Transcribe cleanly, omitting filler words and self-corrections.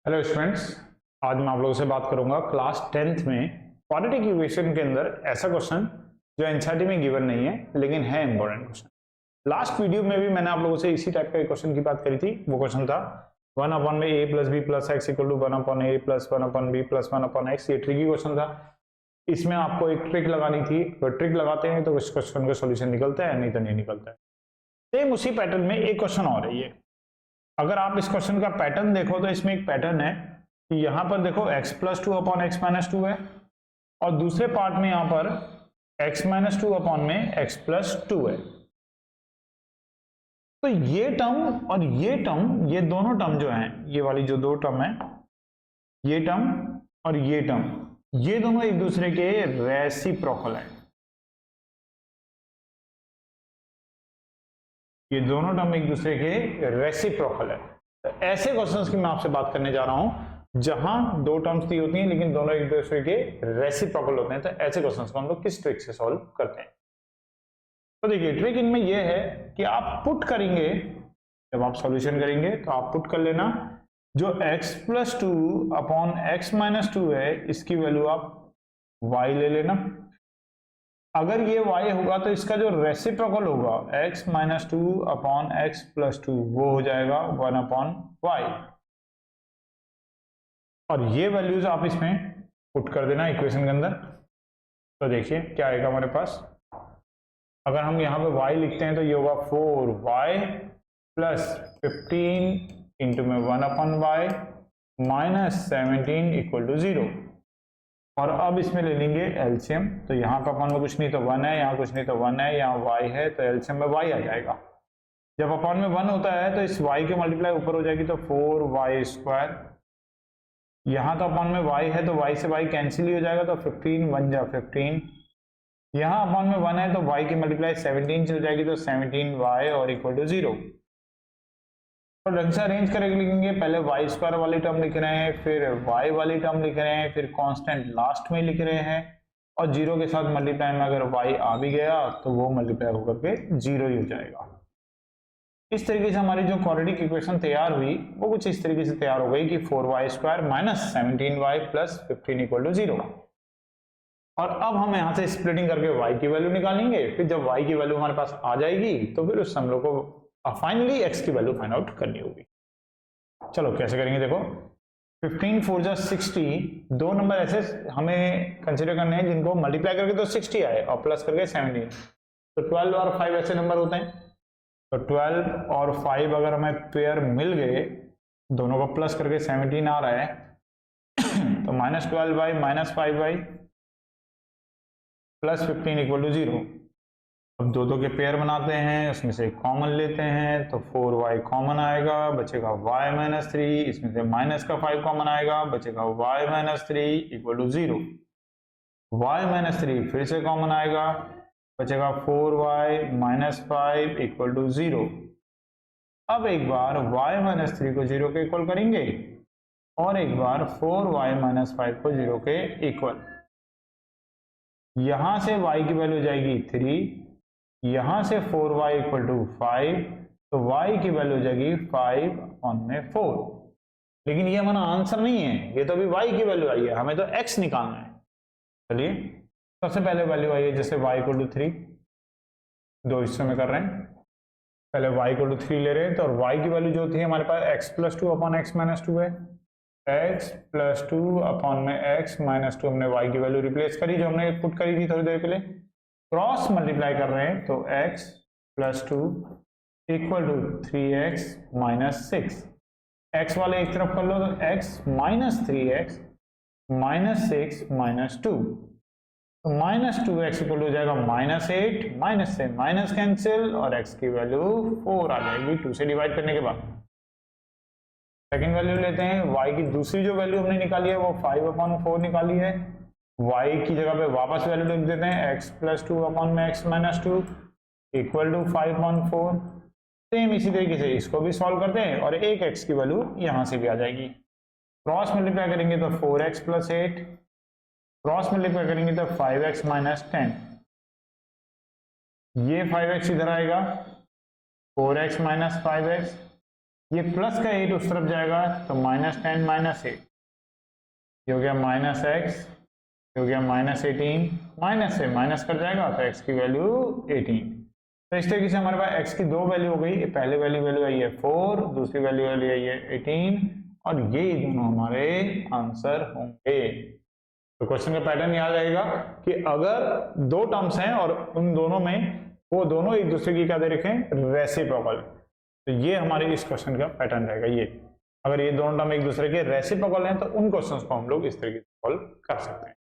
Hello students, आज मैं आप लोगों से बात करूंगा क्लास 10th में क्वाड्रेटिक इक्वेशन के अंदर ऐसा क्वेश्चन जो एनसीईआरटी में गिवन नहीं है लेकिन है इंपॉर्टेंट क्वेश्चन। लास्ट वीडियो में भी मैंने आप लोगों से इसी टाइप का एक क्वेश्चन की बात करी थी। वो क्वेश्चन था 1 में a plus B plus X equal to 1 a plus 1 b plus 1 x। ये ट्रिकी क्वेश्चन था। इसमें आपको एक ट्रिक लगानी थी। अगर ट्रिक लगाते हैं तो इस क्वेश्चन का सोल्यूशन निकलता है, नहीं तो नहीं निकलता है। सेम उसी पैटर्न में एक क्वेश्चन और है ये। अगर आप इस क्वेश्चन का पैटर्न देखो तो इसमें एक पैटर्न है कि यहां पर देखो x plus 2 upon x minus 2 है और दूसरे पार्ट में यहां पर x माइनस 2 अपॉन में x प्लस 2 है। तो ये टर्म और ये टर्म, ये दोनों टर्म जो हैं, ये वाली जो दो टर्म है, ये टर्म और ये टर्म, ये दोनों एक दूसरे के रेसिप्रोकल है। ये दोनों टर्म एक दूसरे के रेसिप्रोकल है। तो ऐसे क्वेश्चंस की मैं आपसे बात करने जा रहा हूं जहां दो टर्म्स दी होती हैं लेकिन दोनों एक दूसरे के रेसिप्रोकल होते हैं। तो ऐसे क्वेश्चंस को हम लोग किस ट्रिक से सॉल्व करते हैं? तो देखिए, ट्रिक इनमें यह है कि आप पुट करेंगे, जब आप सॉल्यूशन करेंगे तो आप पुट कर लेना जो x plus 2 upon x minus 2 है, इसकी वैल्यू आप y ले लेना। अगर ये y होगा तो इसका जो रेसिप्रोकल होगा x minus 2 upon x plus 2 वो हो जाएगा 1 अपॉन y। और ये वैल्यूज आप इसमें पुट कर देना इक्वेशन के अंदर। तो देखिए क्या आएगा हमारे पास। अगर हम यहाँ पे y लिखते हैं तो ये होगा 4y प्लस 15 इंटू में 1 upon y minus 17 equal to 0। और अब इसमें ले लेंगे एलसीएम। तो यहाँ का अपॉन में कुछ नहीं तो 1 है, यहाँ कुछ नहीं तो 1 है, यहाँ y है, तो एलसीएम में y आ जाएगा। जब अपॉन में 1 होता है तो इस y के मल्टीप्लाई ऊपर हो जाएगी तो 4y स्क्वायर। यहाँ तो अपॉन में y है तो y से y कैंसिल ही हो जाएगा तो 15 1 जा 15। यहाँ अपॉन में 1 है तो y की मल्टीप्लाई 17 से हो जाएगी तो 17y और इक्वल टू 0। तो ढंग से अरेंज करके लिखेंगे। पहले y स्क्वायर वाली टर्म लिख रहे हैं, फिर y वाली टर्म लिख रहे हैं, फिर कांस्टेंट लास्ट में लिख रहे हैं और 0 के साथ मल्टीप्लाई में अगर y आ भी गया तो वो मल्टीप्लाई होकर के 0 ही हो जाएगा। इस तरीके से हमारी जो क्वाड्रेटिक इक्वेशन तैयार हुई वो कुछ इस तरीके से तैयार हो गई कि 4y square minus 17y plus 15 equal to 0। और अब हम यहाँ से स्प्लिटिंग करके y की वैल्यू निकालेंगे। फिर जब y की वैल्यू हमारे पास आ जाएगी तो फिर उस हम लोग को फाइनली x की वैल्यू फाइंड आउट करनी होगी। चलो कैसे करेंगे देखो। 15 4 जा 60, दो नंबर ऐसे हमें कंसिडर करने हैं जिनको मल्टीप्लाई करके तो 60 आए और प्लस करके 17। तो 12 और 5 ऐसे नंबर होते हैं। तो 12 और 5 अगर हमें पेयर मिल गए, दोनों को प्लस करके 17 आ रहा है तो minus 12 by minus 5 by plus 15 equal to 0। अब दो के पेयर बनाते हैं, उसमें से कॉमन लेते हैं तो 4y कॉमन आएगा, बचेगा y माइनस 3। इसमें से माइनस का 5 कॉमन आएगा, बचेगा y minus 3 equal to 0। y minus 3 फिर से कॉमन आएगा, बचेगा 4y माइनस 5 इक्वल टू 0। अब एक बार y माइनस 3 को 0 के इक्वल करेंगे और एक बार 4y माइनस 5 को 0 के इक्वल। यहां से y की वैल्यू जाएगी 3, यहां से 4y इक्वल टू 5, तो y की वैल्यू हो जाएगी 5 ऑन में 4। लेकिन ये हमारा आंसर नहीं है, ये तो अभी y की वैल्यू आई है, हमें तो x निकालना है। चलिए सबसे पहले वैल्यू आई है, जैसे y इक्वल टू 3, दो हिस्सों में कर रहे हैं। पहले y इक्वल टू 3 ले रहे हैं तो और y की वैल्यू जो होती है हमारे पास x plus 2 upon x minus 2 है। x प्लस 2 अपॉन में x माइनस 2 हमने y की वैल्यू रिप्लेस करी जो हमने पुट करी थी थोड़ी देर पहले। क्रॉस मल्टीप्लाई कर रहे हैं तो x plus 2 equal to 3x minus 6। x वाले एक तरफ कर लो तो x minus 3x minus 6 minus 2, तो माइनस 2x इक्वल हो जाएगा माइनस 8। माइनस से माइनस कैंसिल और x की वैल्यू 4 आ जाएगी 2 से डिवाइड करने के बाद। सेकेंड वैल्यू लेते हैं, y की दूसरी जो वैल्यू हमने निकाली है वो 5 अपॉन 4 निकाली है। y की जगह पे वापस वैल्यू लिख देते हैं, x प्लस 2 अपॉन में x minus 2 equal to 5 upon 4। Same इसी तरीके से इसको भी सॉल्व करते हैं और एक x की वैल्यू यहां से भी आ जाएगी। क्रॉस मल्टीप्लाई करेंगे तो 4x प्लस 8, क्रॉस मल्टीप्लाई करेंगे तो 5x माइनस 10। ये 5x इधर आएगा, 4x माइनस 5x ये प्लस का 8 उस तरफ जाएगा तो -10 -8 ये हो गया -x, हो गया -18, माइनस से माइनस कर जाएगा तो x की वैल्यू 18। तो इस तरीके से हमारे पास x की दो वैल्यू हो गई, पहले वैल्यू आई है 4, दूसरी वैल्यू आई है 18 और ये दोनों हमारे आंसर होंगे। तो क्वेश्चन का पैटर्न याद रहेगा कि अगर दो टर्म्स हैं और उन दोनों में वो दोनों एक दूसरे की क्या दे रखे हैं, रेसिप्रोकल, तो ये हमारे इस क्वेश्चन का पैटर्न रहेगा। ये अगर ये दोनों टर्म एक दूसरे के रेसिप्रोकल हैं तो उन क्वेश्चंस को हम लोग इस तरीके से सॉल्व कर सकते हैं।